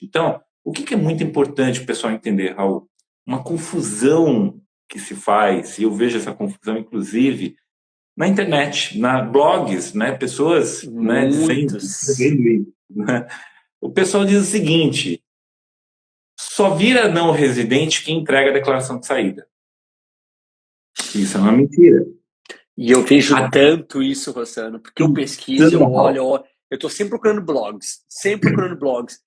Então, o que é muito importante o pessoal entender, Raul? Uma confusão que se faz, e eu vejo essa confusão, inclusive, na internet, na blogs, né? Pessoas, né, dizendo, Muitos. escrevendo isso, né? O pessoal diz o seguinte: só vira não residente quem entrega a declaração de saída. Isso é uma mentira. E eu vejo A- tanto isso, Rossano, porque eu pesquiso, eu Então, olho, eu tô sempre procurando blogs, sempre procurando blogs.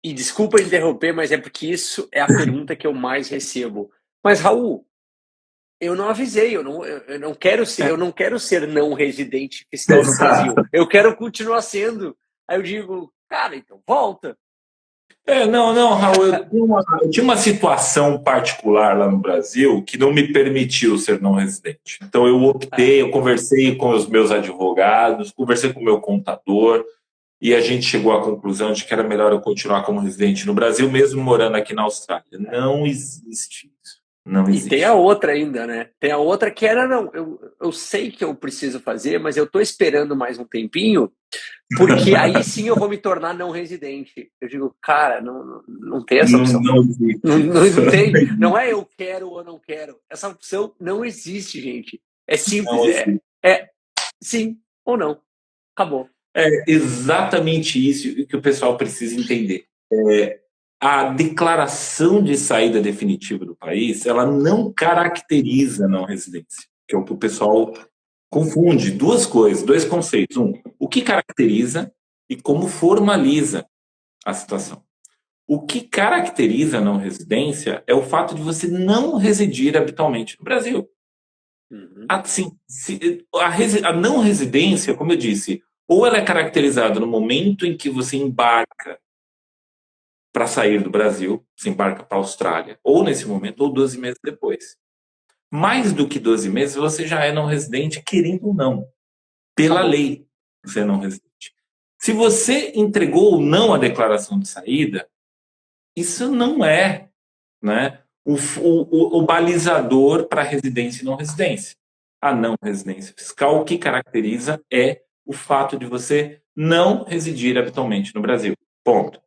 E desculpa interromper, mas é porque isso é a pergunta que eu mais recebo. Mas, Raul, eu não avisei, eu não quero ser não residente fiscal no Brasil. exato. Eu quero continuar sendo. Aí eu digo, cara, então volta. Não, Raul, eu tinha uma situação particular lá no Brasil que não me permitiu ser não residente. Então eu Ah, optei, eu conversei com os meus advogados, conversei com o meu contador, e a gente chegou à conclusão de que era melhor eu continuar como residente no Brasil, mesmo morando aqui na Austrália. Não existe isso. Não e tem a existe. outra ainda, né? Tem a outra que era, não, eu sei que eu preciso fazer, mas eu tô esperando mais um tempinho, porque aí sim eu vou me tornar não residente. Eu digo, cara, não tem essa Não, opção. não existe Não isso. tem. Não é eu quero ou não quero. Essa opção não existe, gente. É Não simples. existe. É sim ou não. Acabou. É exatamente isso que o pessoal precisa entender. A declaração de saída definitiva do país, ela não caracteriza a não residência, que é o que o pessoal confunde. Duas coisas, dois conceitos. Um, o que caracteriza e como formaliza a situação. O que caracteriza a não residência é o fato de você não residir habitualmente no Brasil. Uhum. Assim, a não residência, como eu disse, ou ela é caracterizada no momento em que você embarca para sair do Brasil, se embarca para a Austrália, ou nesse momento, ou 12 meses depois. Mais do que 12 meses, você já é não residente, querendo ou não. Pela Acabou. lei, você é não residente. Se você entregou ou não a declaração de saída, isso não é, né, o balizador para residência e não residência. A não residência fiscal, o que caracteriza é o fato de você não residir habitualmente no Brasil. Ponto.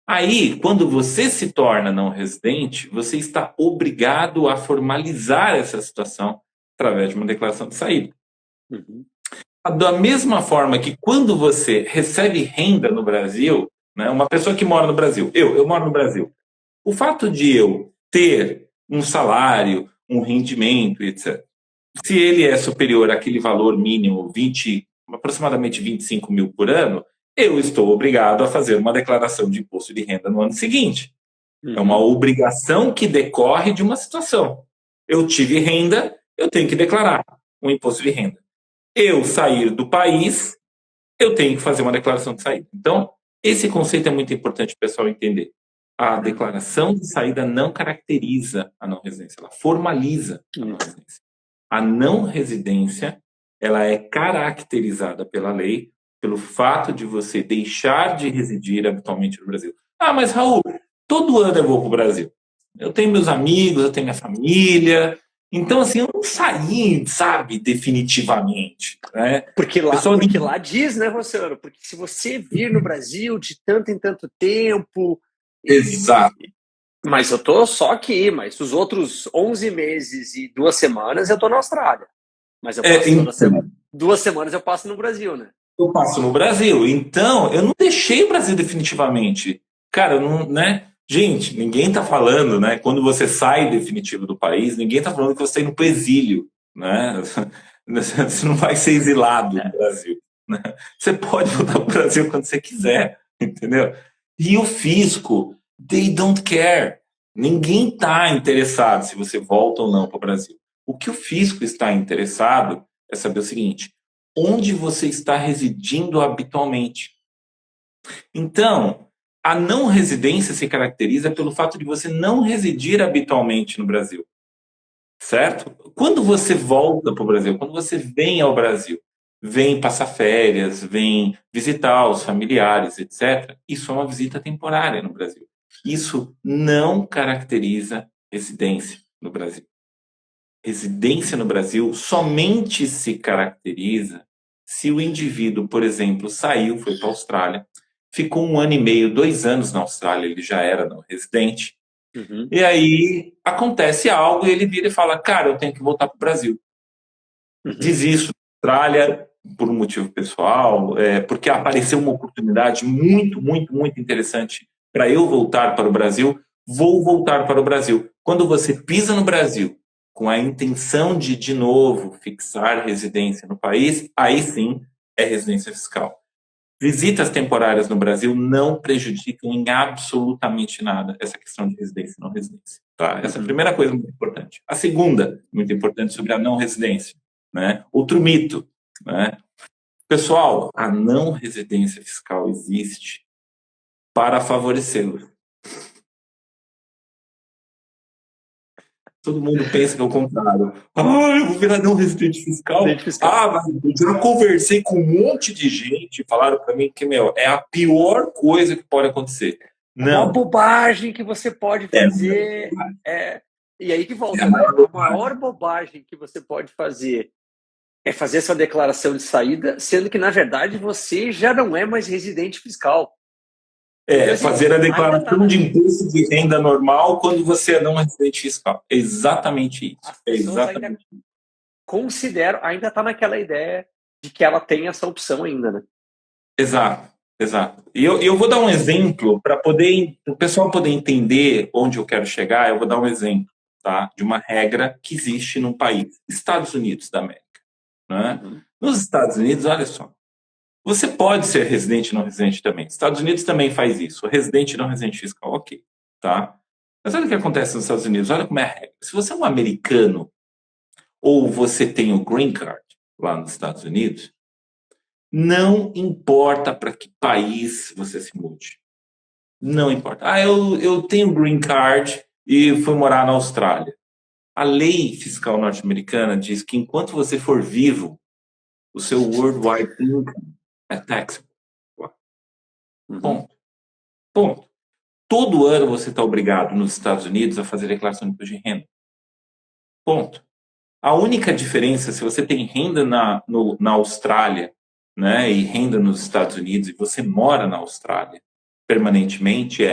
Aí, quando você se torna não residente, você está obrigado a formalizar essa situação através de uma declaração de saída. Uhum. Da mesma forma que quando você recebe renda no Brasil, né, uma pessoa que mora no Brasil, eu moro no Brasil, o fato de eu ter um salário, um rendimento, etc., se ele é superior àquele valor mínimo, aproximadamente 25 mil por ano, eu estou obrigado a fazer uma declaração de imposto de renda no ano seguinte. É uma Uhum. obrigação que decorre de uma situação. Eu tive renda, eu tenho que declarar um imposto de renda. Eu sair do país, eu tenho que fazer uma declaração de saída. Então, esse conceito é muito importante o pessoal entender. A declaração de saída não caracteriza a não residência, ela formaliza a não Isso. residência. A não residência, ela é caracterizada pela lei pelo fato de você deixar de residir habitualmente no Brasil. Ah, mas Raul, todo ano eu vou para o Brasil. Eu tenho meus amigos, eu tenho minha família. Então, assim, eu não saí, sabe, definitivamente. Né? O pessoal Porque lá diz, né, Rossano? Porque se você vir no Brasil de tanto em tanto tempo. exato. Mas eu tô só aqui, mas os outros 11 meses e 2 semanas eu tô na Austrália. Mas eu passo Então, 2 semanas eu passo no Brasil, né? eu passo no Brasil. Então, eu não deixei o Brasil definitivamente. Cara, eu não, né? Gente, ninguém tá falando, né? Quando você sai definitivo do país, ninguém tá falando que você está indo para o exílio, né? Você não vai ser exilado do É. Brasil, né? Você pode voltar para o Brasil quando você quiser, entendeu? E o fisco, they don't care. Ninguém está interessado se você volta ou não para o Brasil. O que o fisco está interessado é saber o seguinte: onde você está residindo habitualmente. Então, a não residência se caracteriza pelo fato de você não residir habitualmente no Brasil, certo? Quando você volta para o Brasil, quando você vem ao Brasil, vem passar férias, vem visitar os familiares, etc., isso é uma visita temporária no Brasil. Isso não caracteriza residência no Brasil. Residência no Brasil somente se caracteriza se o indivíduo, por exemplo, saiu, foi para a Austrália, ficou 1 ano e meio, 2 anos na Austrália, ele já era não residente. Uhum. E aí acontece algo e ele vira e fala: cara, eu tenho que voltar para o Brasil. Uhum. Desisto da Austrália por um motivo pessoal, porque apareceu uma oportunidade muito, muito, muito interessante para eu voltar para o Brasil. Vou voltar para o Brasil. Quando você pisa no Brasil com a intenção de novo, fixar residência no país, aí sim é residência fiscal. Visitas temporárias no Brasil não prejudicam em absolutamente nada essa questão de residência e não residência. Tá? Essa é a Uhum. primeira coisa muito importante. A segunda, muito importante, sobre a não residência. Né? Outro mito. Né? Pessoal, a não residência fiscal existe para favorecê-los. Todo mundo pensa que é o contrário. Ah, eu vou virar não residente fiscal? Residente fiscal. Ah, mas eu já conversei com um monte de gente, falaram para mim que, meu, é a pior coisa que pode acontecer. A maior Não. bobagem que você pode fazer e aí que volta, né? A maior bobagem que você pode fazer é fazer essa declaração de saída, sendo que, na verdade, você já não é mais residente fiscal. Então, assim, Fazer a ainda tá declaração de imposto de renda normal quando você é não residente fiscal. É exatamente isso. as É pessoas ainda exatamente isso. consideram, ainda tá naquela ideia de que ela tem essa opção ainda, né? Exato, exato. E eu vou dar um exemplo para o pessoal poder entender onde eu quero chegar. Eu vou dar um exemplo, tá, de uma regra que existe num país, Estados Unidos da América. Né? Uhum. Nos Estados Unidos, olha só, você pode ser residente e não residente também. Estados Unidos também faz isso, residente e não residente fiscal, ok, tá? Mas olha o que acontece nos Estados Unidos, olha como é a regra. Se você é um americano ou você tem o green card lá nos Estados Unidos, não importa para que país você se mude. Não importa. Ah, eu tenho green card e fui morar na Austrália. A lei fiscal norte-americana diz que enquanto você for vivo, o seu worldwide income é taxable. Uhum. Ponto. Ponto. Todo ano você está obrigado nos Estados Unidos a fazer declaração de imposto de renda. Ponto. A única diferença, se você tem renda na Austrália, né, e renda nos Estados Unidos, e você mora na Austrália permanentemente,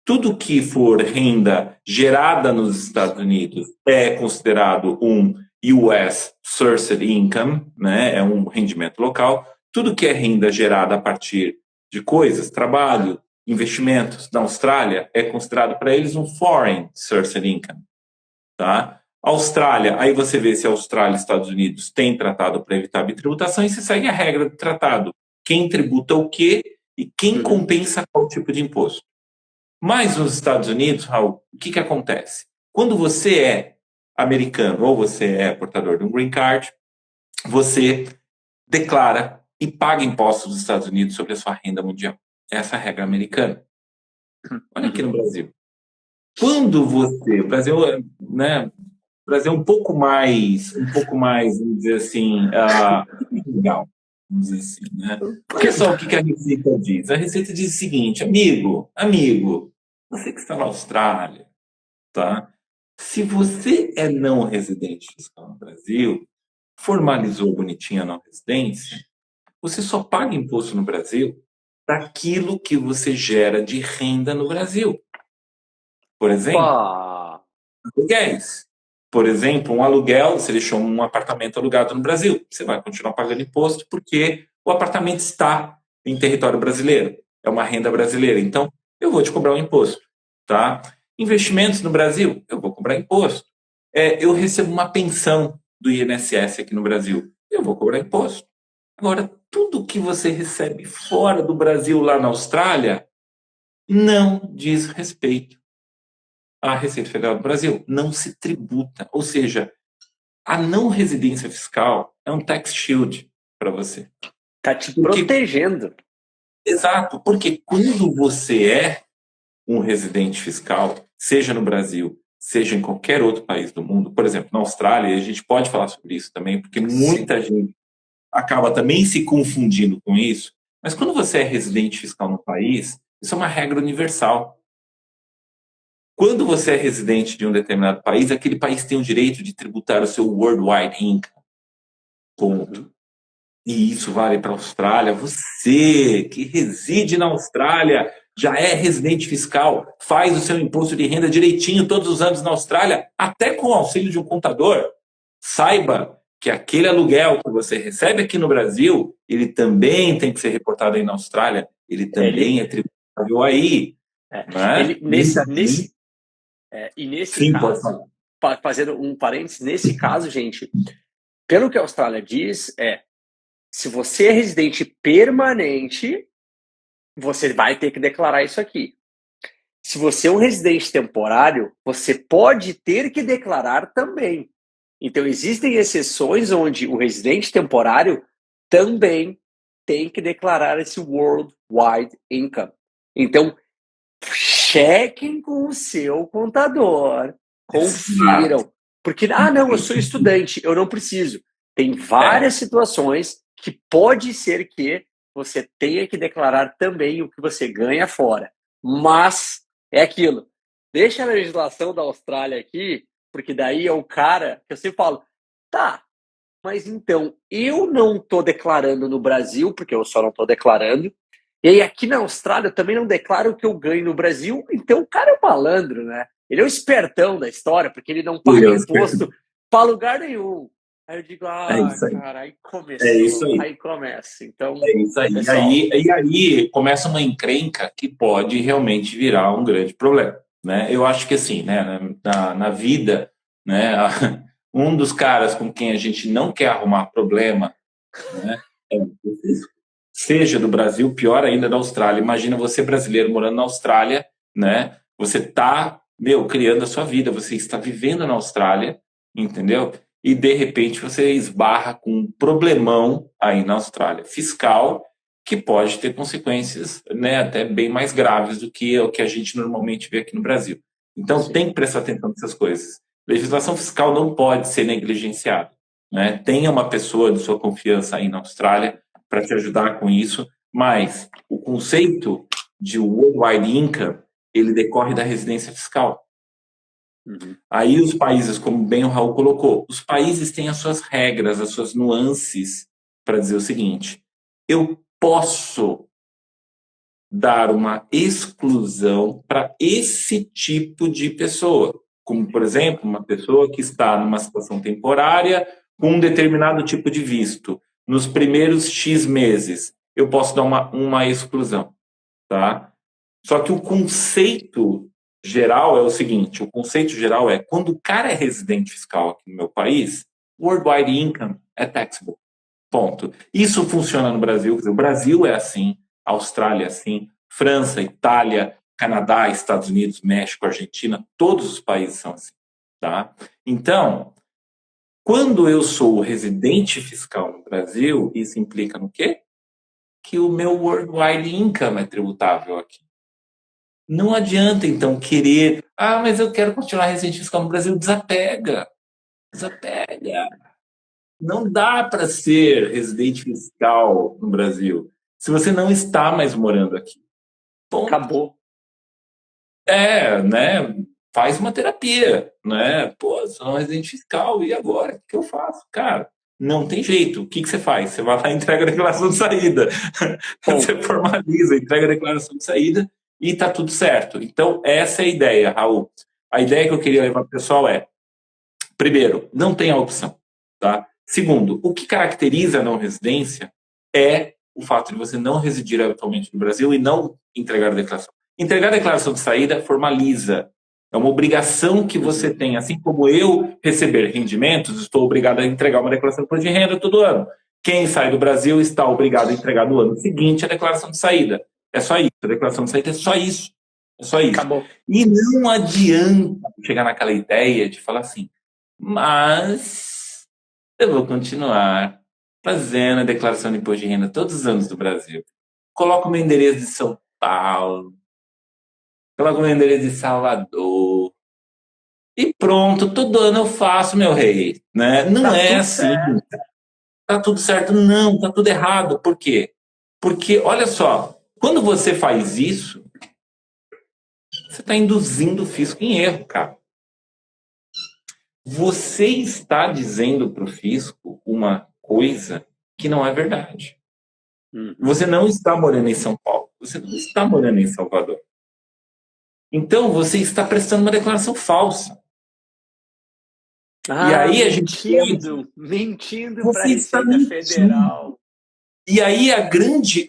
tudo que for renda gerada nos Estados Unidos é considerado um US Sourced Income, né, é um rendimento local. Tudo que é renda gerada a partir de coisas, trabalho, investimentos na Austrália é considerado para eles um Foreign Sourced Income. Tá? Austrália, aí você vê se a Austrália e Estados Unidos têm tratado para evitar a bitributação e se segue a regra do tratado. Quem tributa o quê e quem compensa qual tipo de imposto. Mas nos Estados Unidos, Raul, o que acontece? Quando você é americano ou você é portador de um green card, você declara e paga impostos dos Estados Unidos sobre a sua renda mundial. Essa é a regra americana. Olha aqui no Brasil. Quando você, o Brasil, né, o Brasil é um pouco mais, vamos dizer assim, legal, vamos dizer assim, né? Olha só o que a Receita diz. A Receita diz o seguinte, amigo, você que está na Austrália, tá? Se você é não residente fiscal no Brasil, formalizou bonitinho a não residência, você só paga imposto no Brasil daquilo que você gera de renda no Brasil. Por exemplo, Opa! aluguéis. Por exemplo, um aluguel, você deixou um apartamento alugado no Brasil, você vai continuar pagando imposto porque o apartamento está em território brasileiro, é uma renda brasileira. Então, eu vou te cobrar um imposto. Tá? Investimentos no Brasil, eu vou cobrar imposto. Eu recebo uma pensão do INSS aqui no Brasil, eu vou cobrar imposto. Agora, tudo que você recebe fora do Brasil, lá na Austrália, não diz respeito à Receita Federal do Brasil, não se tributa. Ou seja, a não residência fiscal é um tax shield para você. Tá te Porque, protegendo. exato, porque quando você é um residente fiscal, seja no Brasil, seja em qualquer outro país do mundo, por exemplo, na Austrália, e a gente pode falar sobre isso também, porque muita gente acaba também se confundindo com isso, mas quando você é residente fiscal no país, isso é uma regra universal. Quando você é residente de um determinado país, aquele país tem o direito de tributar o seu worldwide income. Ponto. E isso vale para a Austrália. Você que reside na Austrália, já é residente fiscal, faz o seu imposto de renda direitinho todos os anos na Austrália, até com o auxílio de um contador. Saiba que aquele aluguel que você recebe aqui no Brasil, ele também tem que ser reportado aí na Austrália, ele Ele, também é tributável aí, né? ele Isso aqui, e nesse sim, pode caso, falar. fazendo um parênteses, nesse caso, gente, pelo que a Austrália diz, se você é residente permanente, você vai ter que declarar isso aqui. Se você é um residente temporário, você pode ter que declarar também. Então, existem exceções onde o residente temporário também tem que declarar esse Worldwide Income. Então, chequem com o seu contador, Exato. confiram. Porque, não, eu sou estudante, eu não preciso. Tem É, várias situações que pode ser que você tenha que declarar também o que você ganha fora. Mas é aquilo. Deixa a legislação da Austrália aqui, porque daí é o cara que eu sempre falo, tá, mas então eu não estou declarando no Brasil, porque eu só não estou declarando, e aí aqui na Austrália eu também não declaro o que eu ganho no Brasil, então o cara é um malandro, né? Ele é o espertão da história, porque ele não paga Deus, imposto para lugar nenhum. Aí eu digo, é isso aí. cara, aí É isso começou, aí. aí começa. Então, É isso aí. pessoal, E aí começa uma encrenca que pode realmente virar um grande problema, né? Eu acho que assim, né, na vida, né, um dos caras com quem a gente não quer arrumar problema, né, é o fisco. Seja do Brasil, pior ainda da Austrália. Imagina você brasileiro morando na Austrália, né? Você tá, meu, criando a sua vida, você está vivendo na Austrália, entendeu? E de repente você esbarra com um problemão aí na Austrália, fiscal, que pode ter consequências, né, até bem mais graves do que o que a gente normalmente vê aqui no Brasil. Então sim, tem que prestar atenção nessas coisas. Legislação fiscal não pode ser negligenciada, né? Tenha uma pessoa de sua confiança aí na Austrália para te ajudar com isso, mas o conceito de worldwide income, ele decorre da residência fiscal. uhum, Aí os países, como bem o Raul colocou, os países têm as suas regras, as suas nuances para dizer o seguinte: eu posso dar uma exclusão para esse tipo de pessoa, como por exemplo, uma pessoa que está numa situação temporária com um determinado tipo de visto. Nos primeiros X meses, eu posso dar uma exclusão, tá? Só que o conceito geral é o seguinte: o conceito geral é quando o cara é residente fiscal aqui no meu país, worldwide income é taxable. Ponto. Isso funciona no Brasil, quer dizer, o Brasil é assim, a Austrália é assim, França, Itália, Canadá, Estados Unidos, México, Argentina, todos os países são assim, tá? Então, quando eu sou residente fiscal no Brasil, isso implica no quê? Que o meu worldwide income é tributável aqui. Não adianta, então, querer, mas eu quero continuar residente fiscal no Brasil, desapega, desapega. Não dá para ser residente fiscal no Brasil se você não está mais morando aqui. Ponto. acabou. Né? Faz uma terapia, né? Pô, sou um residente fiscal, e agora? O que eu faço? Cara, não tem jeito. O que você faz? Você vai lá e entrega a declaração de saída. Você Ponto. formaliza, entrega a declaração de saída e tá tudo certo. Então, essa é a ideia, Raul. A ideia que eu queria levar para o pessoal é: primeiro, não tem a opção, tá? Segundo, o que caracteriza a não residência é o fato de você não residir atualmente no Brasil e não entregar a declaração. Entregar a declaração de saída formaliza. É uma obrigação que você Uhum. tem, assim como eu receber rendimentos, estou obrigado a entregar uma declaração de renda todo ano. Quem sai do Brasil está obrigado a entregar no ano seguinte a declaração de saída. É só isso. A declaração de saída é só isso. É só isso. Acabou. E não adianta chegar naquela ideia de falar assim: mas eu vou continuar fazendo a declaração de imposto de renda todos os anos do Brasil. Coloco meu endereço de São Paulo, coloco meu endereço de Salvador. E pronto, todo ano eu faço, meu rei. Né? Não Tá é tudo assim. certo. Tá tudo certo? Não, tá tudo errado. Por quê? Porque, olha só, quando você faz isso, você está induzindo o fisco em erro, cara. Você está dizendo para o fisco uma coisa que não é verdade. Uhum. Você não está morando em São Paulo, você não está morando em Salvador. Então, você está prestando uma declaração falsa. E aí a gente pode... Mentindo para a Você está Receita mentindo. Federal. E aí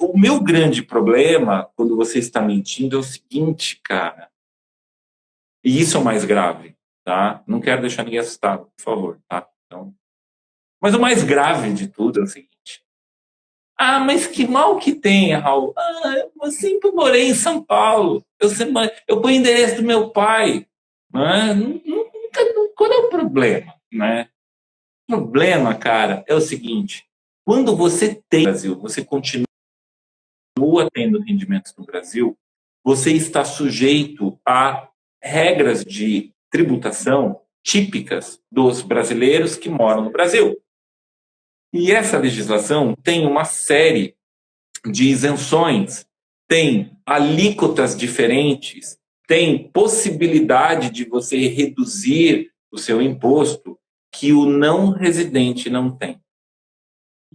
o meu grande problema quando você está mentindo é o seguinte, cara. E isso é o mais grave, tá? Não quero deixar ninguém assustado, por favor, tá? Então, mas o mais grave de tudo é o seguinte. Ah, mas que mal que tem, Raul? Ah, eu sempre morei em São Paulo. Eu ponho o endereço do meu pai. Né? Qual é o problema? Né? O problema, cara, é o seguinte. Quando você tem no Brasil, você continua tendo rendimentos no Brasil, você está sujeito a regras de tributação típicas dos brasileiros que moram no Brasil. E essa legislação tem uma série de isenções, tem alíquotas diferentes, tem possibilidade de você reduzir o seu imposto que o não residente não tem.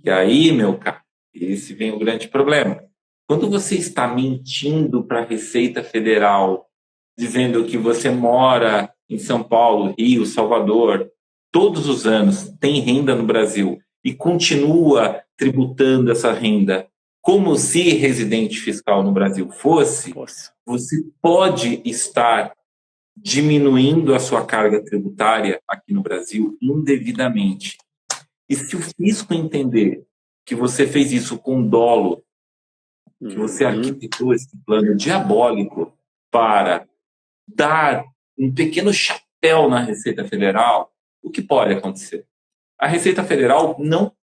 E aí, meu caro, esse vem o grande problema. Quando você está mentindo para a Receita Federal, dizendo que você mora em São Paulo, Rio, Salvador, todos os anos tem renda no Brasil e continua tributando essa renda como se residente fiscal no Brasil fosse, Nossa. você pode estar diminuindo a sua carga tributária aqui no Brasil indevidamente. E se o fisco entender que você fez isso com dolo, que você arquitetou esse plano diabólico para dar um pequeno chapéu na Receita Federal, o que pode acontecer? A Receita Federal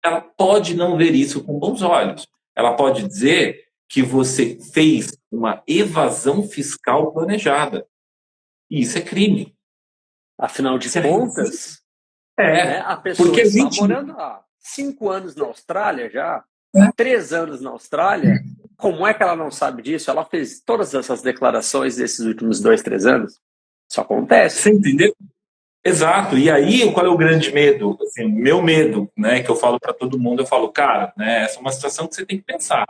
ela pode não ver isso com bons olhos. Ela pode dizer que você fez uma evasão fiscal planejada. E isso é crime. Afinal de Se a contas, né, a pessoa porque a está gente... morando há 5 anos na Austrália já, É. 3 anos na Austrália. Como é que ela não sabe disso? Ela fez todas essas declarações desses últimos 2, 3 anos. Isso acontece. Você entendeu? Exato. E aí, qual é o grande medo? Assim, meu medo, né, que eu falo para todo mundo, eu falo, cara, né, essa é uma situação que você tem que pensar.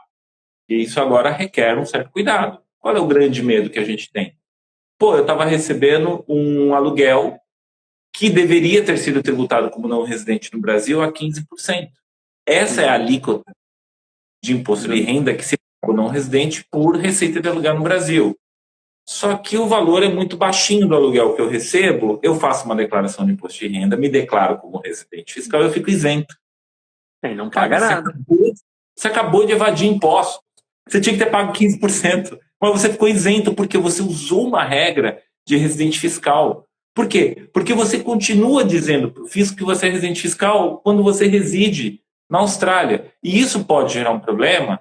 E isso agora requer um certo cuidado. Qual é o grande medo que a gente tem? Pô, eu estava recebendo um aluguel que deveria ter sido tributado como não residente no Brasil a 15%. Essa é a alíquota de imposto de renda que se paga não residente por receita de aluguel no Brasil. Só que o valor é muito baixinho do aluguel que eu recebo, eu faço uma declaração de imposto de renda, me declaro como residente fiscal, eu fico isento. E não Cara, paga nada. você acabou de evadir impostos. Você tinha que ter pago 15%, mas você ficou isento porque você usou uma regra de residente fiscal. Por quê? Porque você continua dizendo para o fisco que você é residente fiscal quando você reside na Austrália. E isso pode gerar um problema,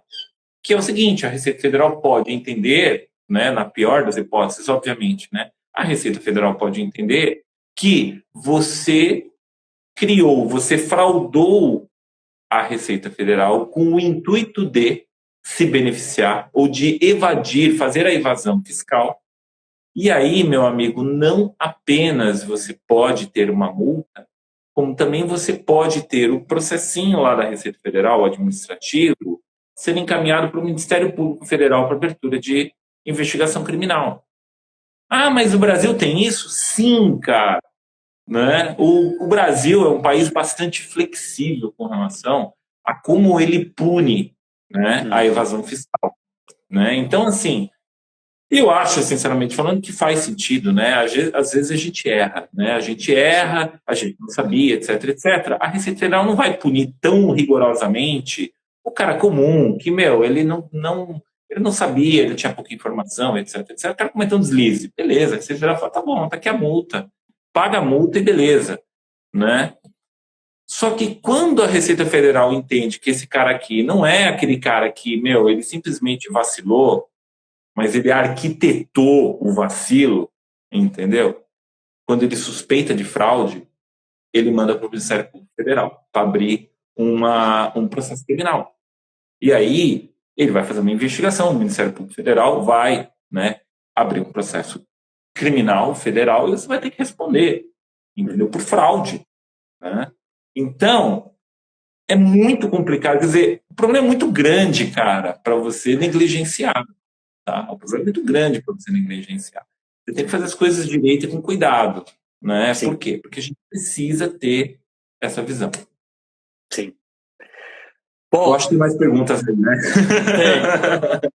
que é o seguinte, a Receita Federal pode entender, né, na pior das hipóteses, obviamente, né, a Receita Federal pode entender que você você fraudou a Receita Federal com o intuito de se beneficiar ou de evadir, fazer a evasão fiscal. E aí, meu amigo, não apenas você pode ter uma multa, como também você pode ter o processinho lá da Receita Federal, administrativo, sendo encaminhado para o Ministério Público Federal para abertura de investigação criminal. Ah, mas o Brasil tem isso? Sim, cara. Né? O Brasil é um país bastante flexível com relação a como ele pune, né, a evasão fiscal. Né? Então, assim, eu acho, sinceramente falando, que faz sentido. Né? Às vezes a gente erra. Né? A gente erra, a gente não sabia, etc, etc. A Receita Federal não vai punir tão rigorosamente o cara comum, que, meu, ele não sabia, ele tinha pouca informação, etc, etc. O cara cometeu um deslize. Beleza, a Receita Federal fala, tá bom, tá aqui a multa. Paga a multa e beleza. Né? Só que quando a Receita Federal entende que esse cara aqui não é aquele cara que, meu, ele simplesmente vacilou, mas ele arquitetou o vacilo, entendeu? Quando ele suspeita de fraude, ele manda para o Ministério Público Federal para abrir um processo criminal. E aí ele vai fazer uma investigação, o Ministério Público Federal vai, né, abrir um processo criminal federal e você vai ter que responder, entendeu? Por fraude. Né? Então, é muito complicado. Quer dizer, o problema é muito grande, cara, para você negligenciar. Tá? O problema é muito grande para você negligenciar. Você tem que fazer as coisas direito e com cuidado. Né? Por Sim, quê? Porque a gente precisa ter essa visão. sim. Eu acho que Bom, tem mais perguntas aí, né? tem.